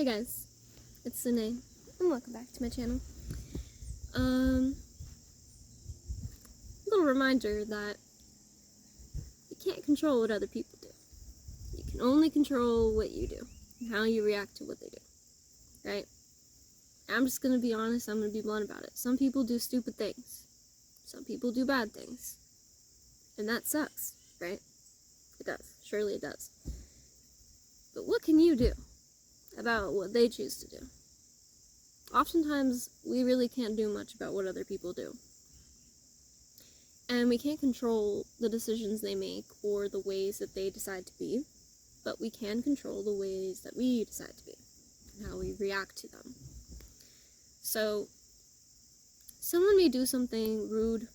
Hey guys, it's Sune, and welcome back to my channel. Little reminder that you can't control what other people do. You can only control what you do, and how you react to what they do, right? I'm just gonna be honest, I'm gonna be blunt about it. Some people do stupid things. Some people do bad things. And that sucks, right? It does. Surely it does. But what can you do about what they choose to do? Oftentimes, we really can't do much about what other people do. And we can't control the decisions they make or the ways that they decide to be, but we can control the ways that we decide to be and how we react to them. So, someone may do something rude,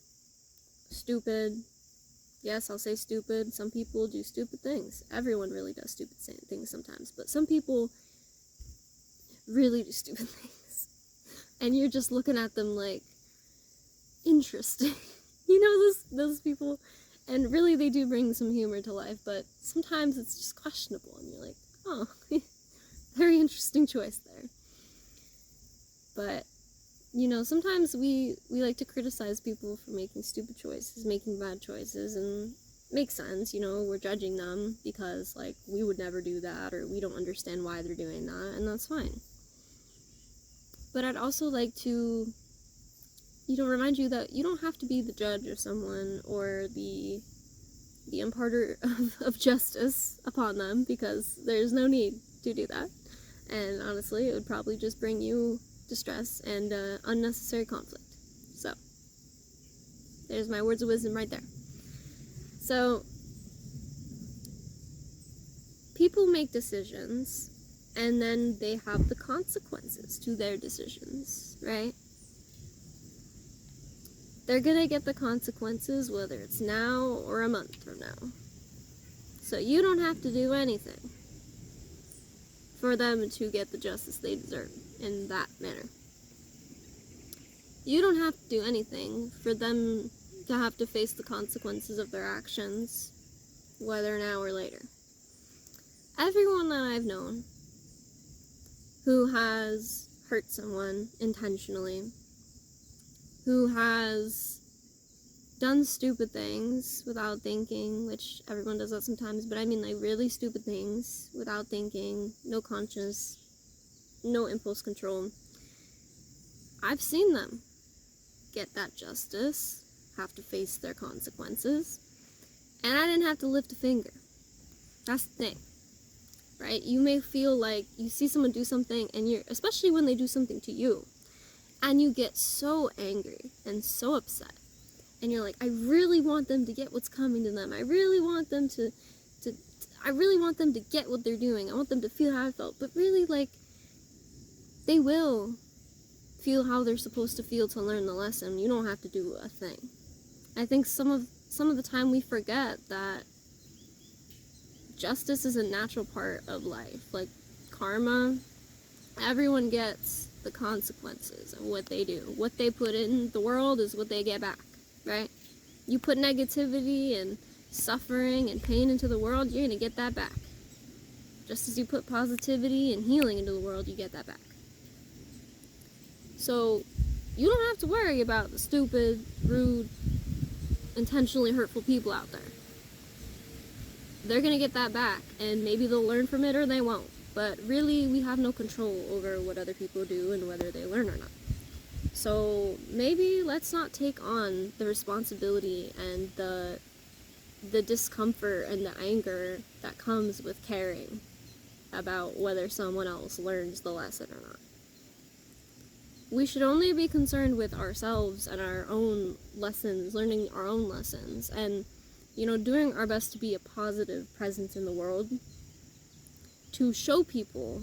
stupid. Yes, I'll say stupid. Some people do stupid things. Everyone really does stupid things sometimes, but some people really do stupid things. And you're just looking at them like, interesting. You know those people? And really they do bring some humor to life, but sometimes it's just questionable and you're like, oh, very interesting choice there. But, you know, sometimes we like to criticize people for making stupid choices, making bad choices, and makes sense, you know, we're judging them because, like, we would never do that, or we don't understand why they're doing that, and that's fine. But I'd also like to, you know, remind you that you don't have to be the judge of someone or the imparter of justice upon them, because there's no need to do that. And honestly, it would probably just bring you distress and unnecessary conflict. So, there's my words of wisdom right there. So, people make decisions, and then they have the consequences to their decisions, right? They're gonna get the consequences whether it's now or a month from now. So you don't have to do anything for them to get the justice they deserve in that manner. You don't have to do anything for them to have to face the consequences of their actions, whether now or later. Everyone that I've known who has hurt someone intentionally, who has done stupid things without thinking, which everyone does that sometimes, but I mean like really stupid things without thinking, no conscience, no impulse control. I've seen them get that justice, have to face their consequences, and I didn't have to lift a finger. That's the thing, right? You may feel like you see someone do something, and especially when they do something to you, and you get so angry and so upset, and you're like, I really want them to get what's coming to them. I really want them to get what they're doing. I want them to feel how I felt. But really, like, they will feel how they're supposed to feel to learn the lesson. You don't have to do a thing. I think some of the time we forget that justice is a natural part of life. Like karma, everyone gets the consequences of what they do. What they put in the world is what they get back, right? You put negativity and suffering and pain into the world, you're gonna get that back. Just as you put positivity and healing into the world, you get that back. So, you don't have to worry about the stupid, rude, intentionally hurtful people out there. They're gonna get that back, and maybe they'll learn from it or they won't. But really, we have no control over what other people do and whether they learn or not. So maybe let's not take on the responsibility and the discomfort and the anger that comes with caring about whether someone else learns the lesson or not. We should only be concerned with ourselves and our own lessons, learning our own lessons, and, you know, doing our best to be a positive presence in the world, to show people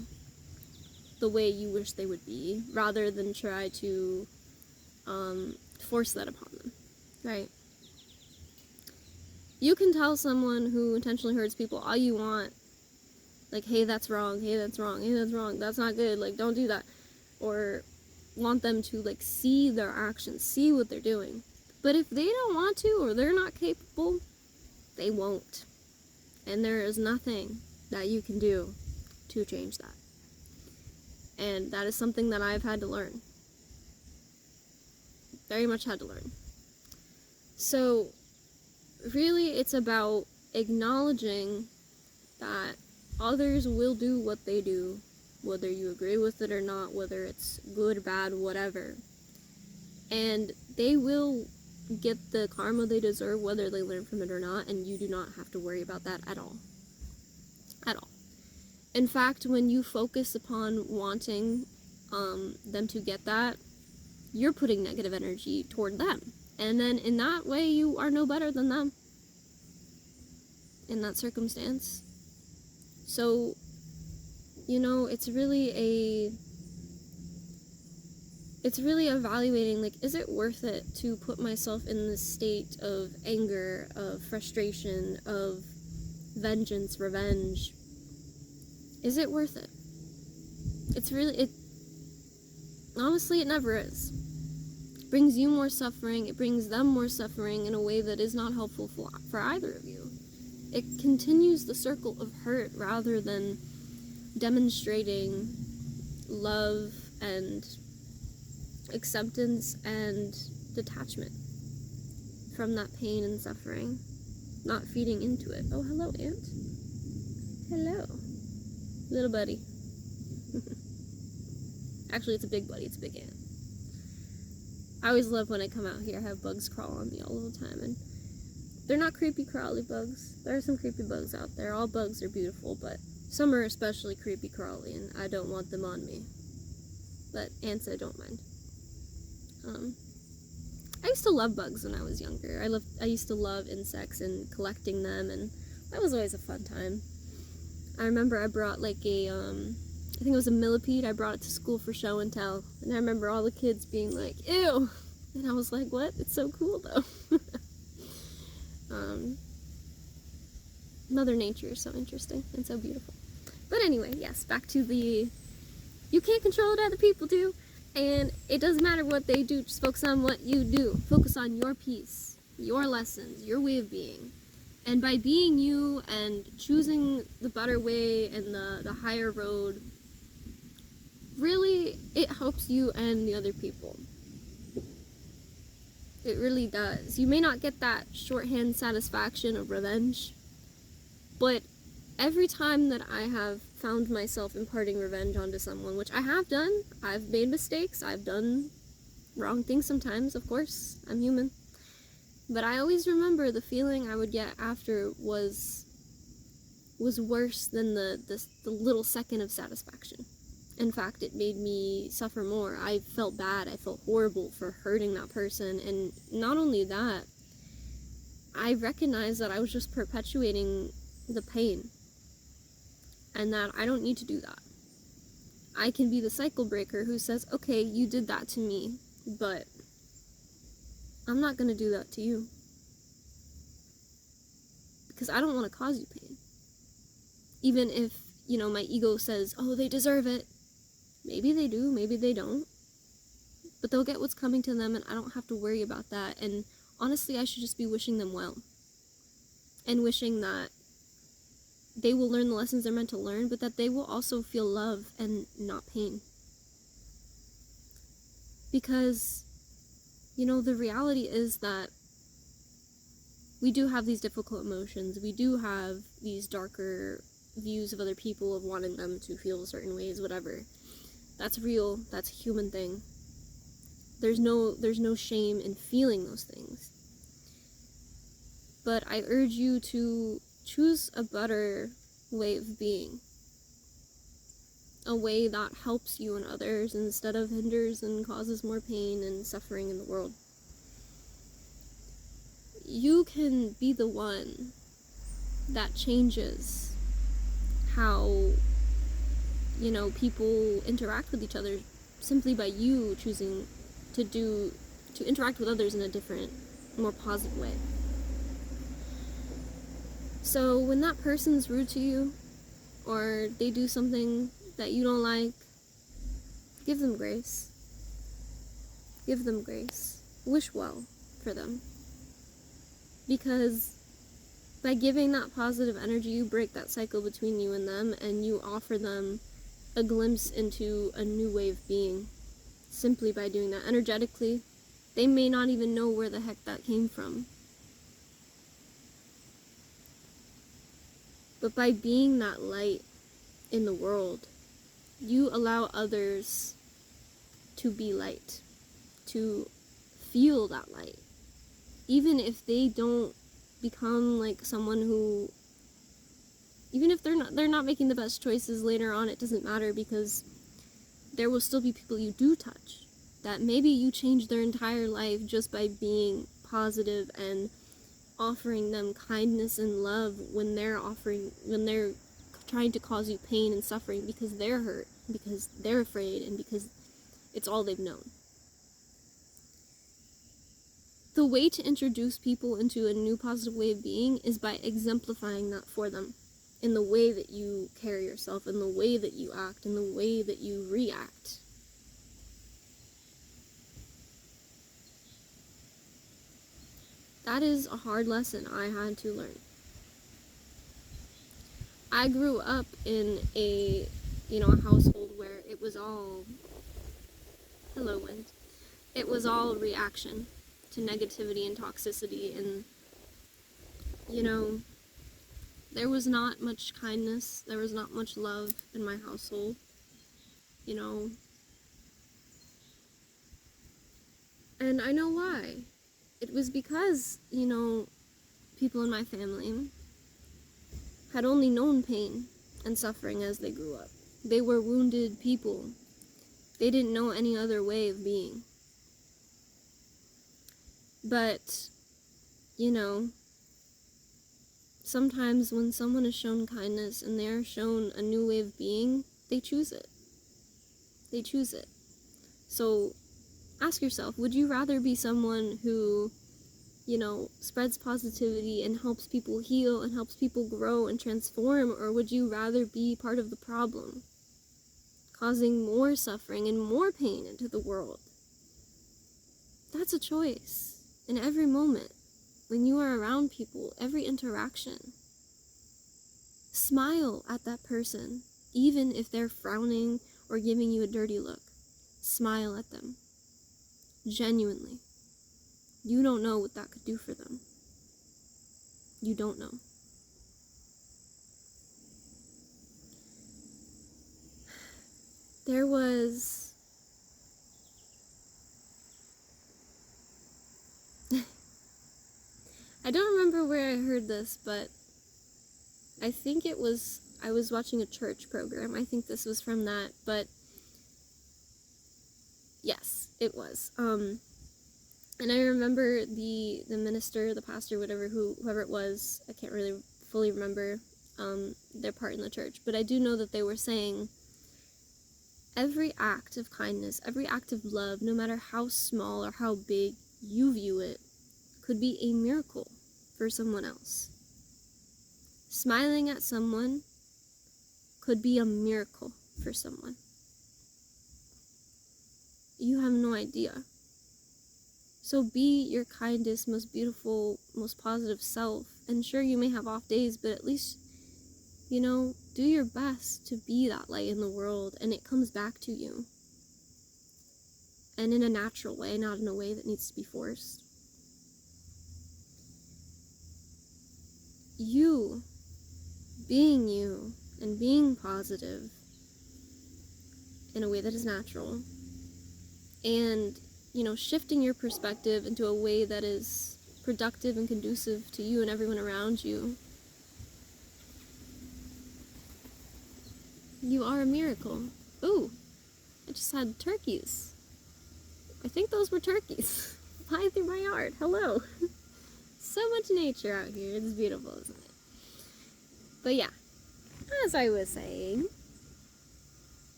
the way you wish they would be, rather than try to force that upon them, right? You can tell someone who intentionally hurts people all you want, like, hey, that's wrong, hey, that's wrong, hey, that's wrong, that's not good, like, don't do that, or want them to, like, see their actions, see what they're doing. But if they don't want to, or they're not capable, they won't. And there is nothing that you can do to change that. And that is something that I've had to learn. Very much had to learn. So, really, it's about acknowledging that others will do what they do, whether you agree with it or not, whether it's good, bad, whatever. And they will get the karma they deserve, whether they learn from it or not, and you do not have to worry about that at all. At all. In fact, when you focus upon wanting them to get that, you're putting negative energy toward them. And then in that way, you are no better than them in that circumstance. So, it's really evaluating, like, is it worth it to put myself in this state of anger, of frustration, of vengeance, revenge? Is it worth it? Honestly, it never is. It brings you more suffering, it brings them more suffering in a way that is not helpful for either of you. It continues the circle of hurt rather than demonstrating love and acceptance and detachment from that pain and suffering, not feeding into it. Oh, hello, ant. Hello. Little buddy. Actually, it's a big buddy. It's a big ant. I always love when I come out here. I have bugs crawl on me all the time, and they're not creepy crawly bugs. There are some creepy bugs out there. All bugs are beautiful, but some are especially creepy crawly, and I don't want them on me. But ants, I don't mind. I used to love bugs when I was younger. I used to love insects and collecting them, and that was always a fun time. I remember I brought like I think it was a millipede. I brought it to school for show and tell, and I remember all the kids being like, ew, and I was like, what? It's so cool though. Mother Nature is so interesting and so beautiful. But anyway, yes, back to you can't control what other people do, and it doesn't matter what they do, just focus on what you do. Focus on your peace, your lessons, your way of being. And by being you and choosing the better way and the higher road, really, it helps you and the other people. It really does. You may not get that shorthand satisfaction of revenge, but every time that I have found myself imparting revenge onto someone, which I have done, I've made mistakes, I've done wrong things sometimes, of course, I'm human. But I always remember the feeling I would get after was worse than the little second of satisfaction. In fact, it made me suffer more. I felt bad. I felt horrible for hurting that person. And not only that, I recognized that I was just perpetuating the pain. And that I don't need to do that. I can be the cycle breaker who says, okay, you did that to me, but I'm not going to do that to you. Because I don't want to cause you pain. Even if, my ego says, oh, they deserve it. Maybe they do, maybe they don't. But they'll get what's coming to them, and I don't have to worry about that. And honestly, I should just be wishing them well. And wishing that they will learn the lessons they're meant to learn, but that they will also feel love and not pain. Because, the reality is that we do have these difficult emotions. We do have these darker views of other people, of wanting them to feel certain ways, whatever. That's real. That's a human thing. There's no shame in feeling those things. But I urge you to choose a better way of being. A way that helps you and others instead of hinders and causes more pain and suffering in the world. You can be the one that changes how people interact with each other simply by you choosing to interact with others in a different, more positive way. So when that person's rude to you, or they do something that you don't like, give them grace. Give them grace. Wish well for them. Because by giving that positive energy, you break that cycle between you and them, and you offer them a glimpse into a new way of being simply by doing that. Energetically, they may not even know where the heck that came from. But by being that light in the world, you allow others to be light, to feel that light. Even if they don't become like someone who, even if they're not making the best choices later on, it doesn't matter, because there will still be people you do touch that maybe you change their entire life just by being positive and offering them kindness and love when they're trying to cause you pain and suffering because they're hurt, because they're afraid, and because it's all they've known. The way to introduce people into a new positive way of being is by exemplifying that for them in the way that you carry yourself, in the way that you act, in the way that you react. That is a hard lesson I had to learn. I grew up in a household where it was all, hello wind, it was all reaction to negativity and toxicity, and there was not much kindness, there was not much love in my household, and I know why. It was because, people in my family had only known pain and suffering as they grew up. They were wounded people. They didn't know any other way of being. But, sometimes when someone is shown kindness and they are shown a new way of being, they choose it. They choose it. So, ask yourself, would you rather be someone who, spreads positivity and helps people heal and helps people grow and transform, or would you rather be part of the problem, causing more suffering and more pain into the world? That's a choice in every moment. When you are around people, every interaction, smile at that person, even if they're frowning or giving you a dirty look. Smile at them. Genuinely. You don't know what that could do for them. You don't know. There was... I don't remember where I heard this, but I think I was watching a church program. I think this was from that, but yes, it was. And I remember the minister, the pastor, whoever it was, I can't really fully remember their part in the church, but I do know that they were saying every act of kindness, every act of love, no matter how small or how big you view it, could be a miracle for someone else. Smiling at someone could be a miracle for someone. You have no idea. So be your kindest, most beautiful, most positive self. And sure, you may have off days, but at least, do your best to be that light in the world, and it comes back to you. And in a natural way, not in a way that needs to be forced. You, being you, and being positive in a way that is natural, and, shifting your perspective into a way that is productive and conducive to you and everyone around you, you are a miracle. Ooh, I just had turkeys. I think those were turkeys flying through my yard. Hello. So much nature out here. It's beautiful, isn't it? But yeah, as I was saying,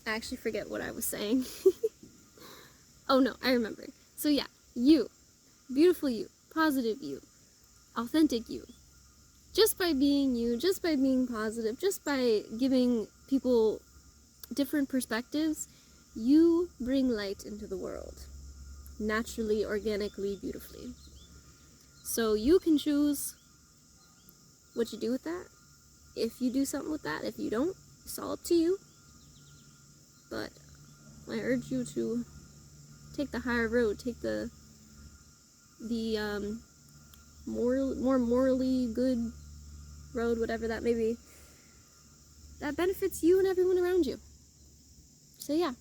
I actually forget what I was saying. Oh no, I remember. So yeah, you, beautiful you, positive you, authentic you. Just by being you, just by being positive, just by giving people different perspectives, you bring light into the world. Naturally, organically, beautifully. So you can choose what you do with that. If you do something with that, if you don't, it's all up to you. I urge you to take the higher road, take the more morally good road, whatever that may be, that benefits you and everyone around you. So yeah,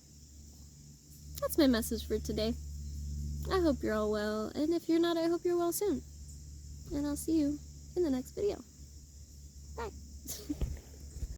that's my message for today. I hope you're all well, and if you're not, I hope you're well soon. And I'll see you in the next video. Bye.